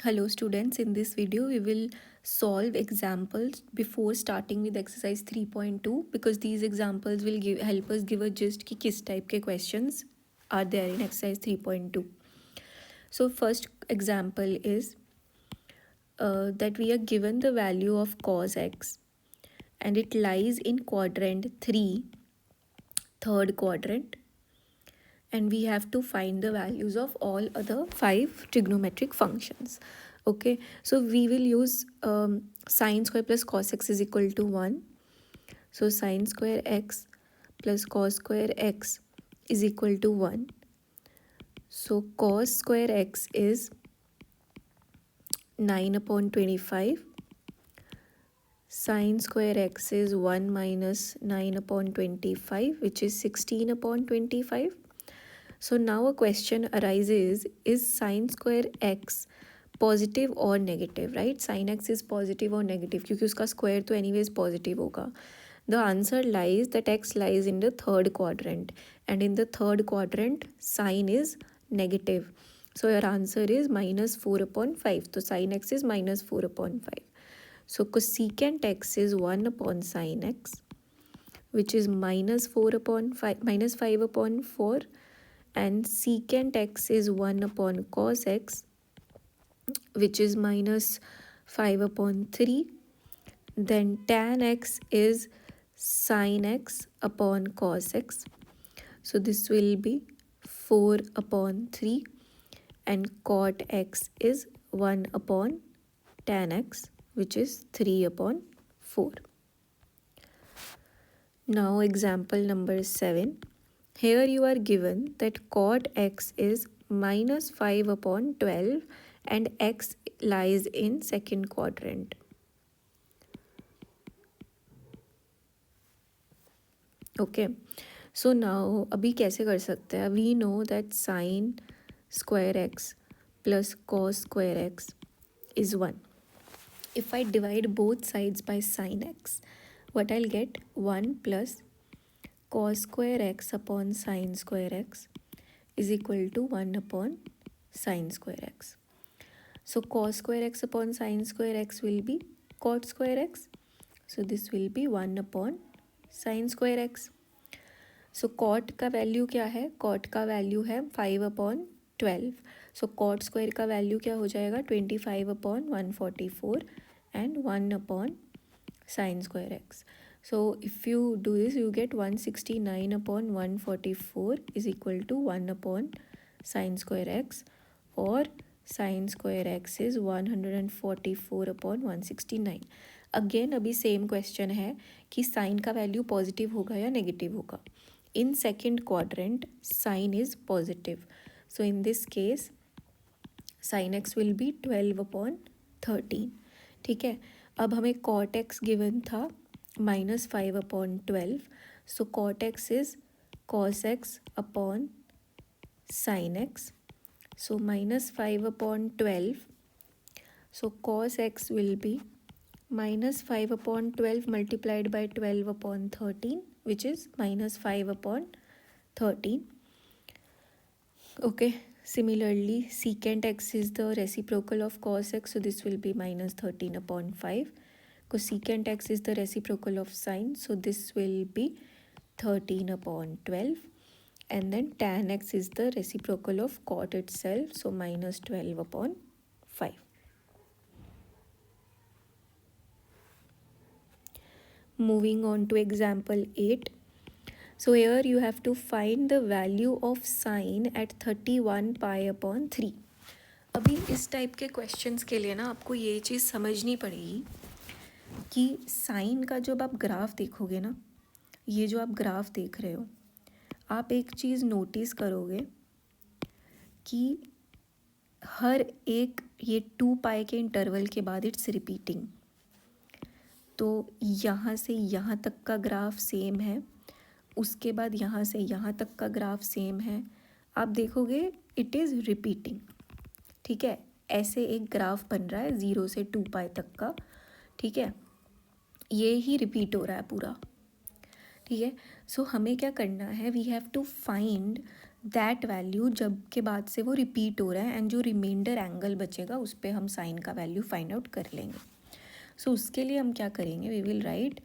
Hello students, in this video we will solve examples before starting with exercise 3.2 because these examples will help us give a gist कि किस type के questions are there in exercise 3.2. So first example is that we are given the value of cos x and it lies in quadrant 3, third quadrant, and we have to find the values of all other 5 trigonometric functions. Okay, so we will use sine square plus cos x is equal to 1. So sine square x plus cos square x is equal to 1. So cos square x is 9 upon 25. Sine square x is 1 minus 9 upon 25, which is 16 upon 25. So now a question arises, is sine square x positive और negative, right? Sine x is positive और negative क्योंकि उसका square तो anyways positive होगा. The answer lies that x lies in the third quadrant and in the third quadrant sine is negative. So your answer is -4/5. तो sine x is -4/5. So cosecant x is 1 upon sin x, which is -5/4, and secant x is 1 upon cos x, which is -5/3. Then tan x is sin x upon cos x. So this will be 4/3, and cot x is 1 upon tan x, which is 3/4. Now example number 7. Here you are given that cot x is -5/12 and x lies in second quadrant. Okay, so now अभी कैसे कर सकते हैं? We know that sin square x plus cos square x is 1. If I divide both sides by sin x, what I'll get? 1 plus cos square x upon sin square x is equal to 1 upon sin square x. So cos square x upon sin square x will be cot square x. So this will be 1 upon sin square x. So cot का value क्या है? cot का value है 5/12. So cot square का value क्या हो जाएगा? 25/144 and 1 upon sin square x. So if you do this, you get 169/144 is equal to 1 upon sin square x, or sin square x is 144/169. Again अभी same question है कि sign का value positive होगा या negative होगा. In second quadrant sine is positive, so in this case sine x will be 12/13. ठीक है, अब हमें कॉट एक्स गिवन था -5/12. So cot x is cos x upon sine x. So -5/12. So cos x will be -5/12 multiplied by 12/13, which is -5/13. Okay, similarly secant x is the reciprocal of cos x, so this will be -13/5. Cosecant x is the reciprocal of sine, so this will be 13/12. And then tan x is the reciprocal of cot itself, so -12/5. Moving on to example 8. So here you have to find the value of sine at 31π/3. अभी इस type के questions के लिए ना आपको ये चीज़ समझनी पड़ेगी कि साइन का जब आप ग्राफ देखोगे ना, ये जो आप ग्राफ देख रहे हो, आप एक चीज़ नोटिस करोगे कि हर एक ये 2π के इंटरवल के बाद इट्स रिपीटिंग. तो यहाँ से यहाँ तक का ग्राफ सेम है, उसके बाद यहाँ से यहाँ तक का ग्राफ सेम है. आप देखोगे इट इज़ रिपीटिंग. ठीक है, ऐसे एक ग्राफ बन रहा है 0 से 2π तक का. ठीक है, ये ही रिपीट हो रहा है पूरा. ठीक है, सो हमें क्या करना है? We have to find that value जब के बाद से वो रिपीट हो रहा है एंड जो रिमाइंडर एंगल बचेगा उस पर हम साइन का वैल्यू फाइंड आउट कर लेंगे. सो उसके लिए हम क्या करेंगे, we will write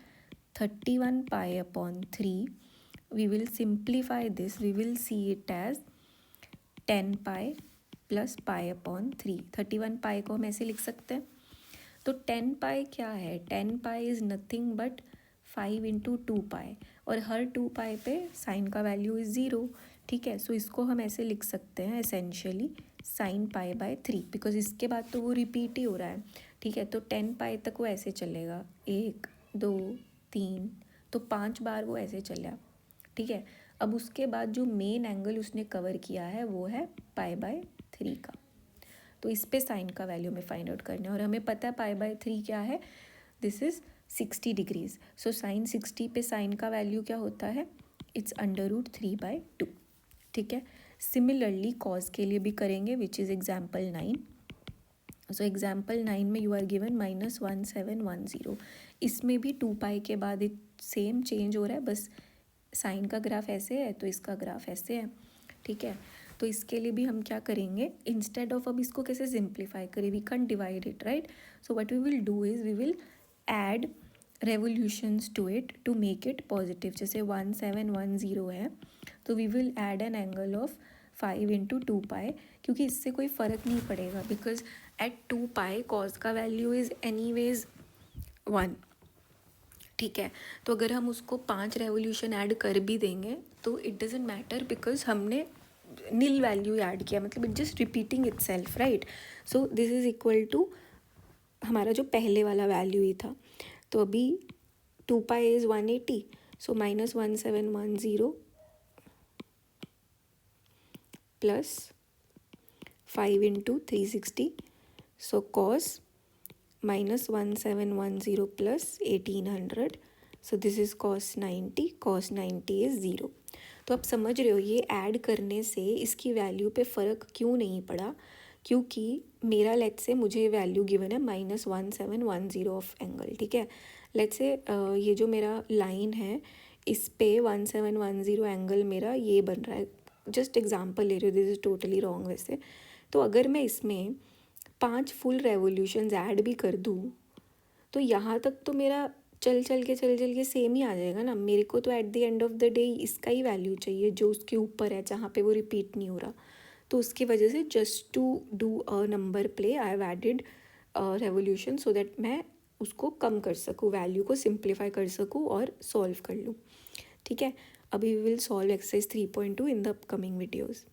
31 pi upon 3. We will simplify this, we will see it as 10 pi plus pi upon 3. 31 pi को हम ऐसे लिख सकते हैं. तो 10 पाई क्या है, 10 पाई इज़ नथिंग बट 5 इंटू 2 पाई, और हर 2 पाई पे साइन का वैल्यू इज़ 0. ठीक है, सो इसको हम ऐसे लिख सकते हैं essentially sine pi by 3, because इसके बाद तो वो रिपीट ही हो रहा है. ठीक है, तो 10 पाई तक वो ऐसे चलेगा, 1 2 3, तो 5 बार वो ऐसे चला. ठीक है, अब उसके बाद जो मेन एंगल उसने कवर किया है वो है पाई बाय 3 का. तो इस पे साइन का वैल्यू हमें फाइंड आउट करना है, और हमें पता है पाई बाय 3 क्या है, this is 60 degrees. So sine 60 पे साइन का वैल्यू क्या होता है, इट्स √3/2. ठीक है, सिमिलरली कॉस के लिए भी करेंगे, which is example 9. So example 9 में यू आर गिवन -1710. इसमें भी 2 पाई के बाद एक सेम चेंज हो रहा है, बस साइन का ग्राफ ऐसे है तो इसका ग्राफ ऐसे है. ठीक है, तो इसके लिए भी हम क्या करेंगे, इंस्टेड ऑफ अब इसको कैसे सिंप्लीफाई करें, we can divide it, right. So what we will do is we will add revolutions to it to make it positive. जैसे 1710 है तो we will add an angle of 5 into 2 pi, क्योंकि इससे कोई फ़र्क नहीं पड़ेगा, बिकॉज एट 2 पाई कॉस का वैल्यू इज़ एनीवेज 1. ठीक है, तो अगर हम उसको 5 रेवोल्यूशन ऐड कर भी देंगे तो इट डजेंट मैटर, बिकॉज हमने नील वैल्यू ऐड किया, मतलब it just repeating itself, right. So this is equal to हमारा जो पहले वाला वैल्यू ही था. तो अभी 2 pi is 180, so -1710 plus 5 into 360, so cos -1710 plus 1800, so this is cos 90. cos 90 is 0. तो आप समझ रहे हो ये ऐड करने से इसकी वैल्यू पे फ़र्क क्यों नहीं पड़ा, क्योंकि मेरा लेट्स से मुझे वैल्यू गिवन है -1710 ऑफ एंगल. ठीक है, लेट्स से ये जो मेरा लाइन है इस पे 1710 एंगल मेरा ये बन रहा है. जस्ट एग्जांपल ले रही हूँ, दिस इज़ टोटली रॉन्ग वैसे. तो अगर मैं इसमें 5 फुल रेवोल्यूशंस ऐड भी कर दूँ तो यहाँ तक तो मेरा चल चल के सेम ही आ जाएगा ना. मेरे को तो at the end of the day इसका ही वैल्यू चाहिए जो उसके ऊपर है, जहाँ पे वो रिपीट नहीं हो रहा. तो उसकी वजह से just to do a number play I have added revolution, so that मैं उसको कम कर सकूँ, वैल्यू को सिंप्लीफाई कर सकूँ और सॉल्व कर लूँ. ठीक है, अभी we will solve exercise 3.2 in the upcoming videos.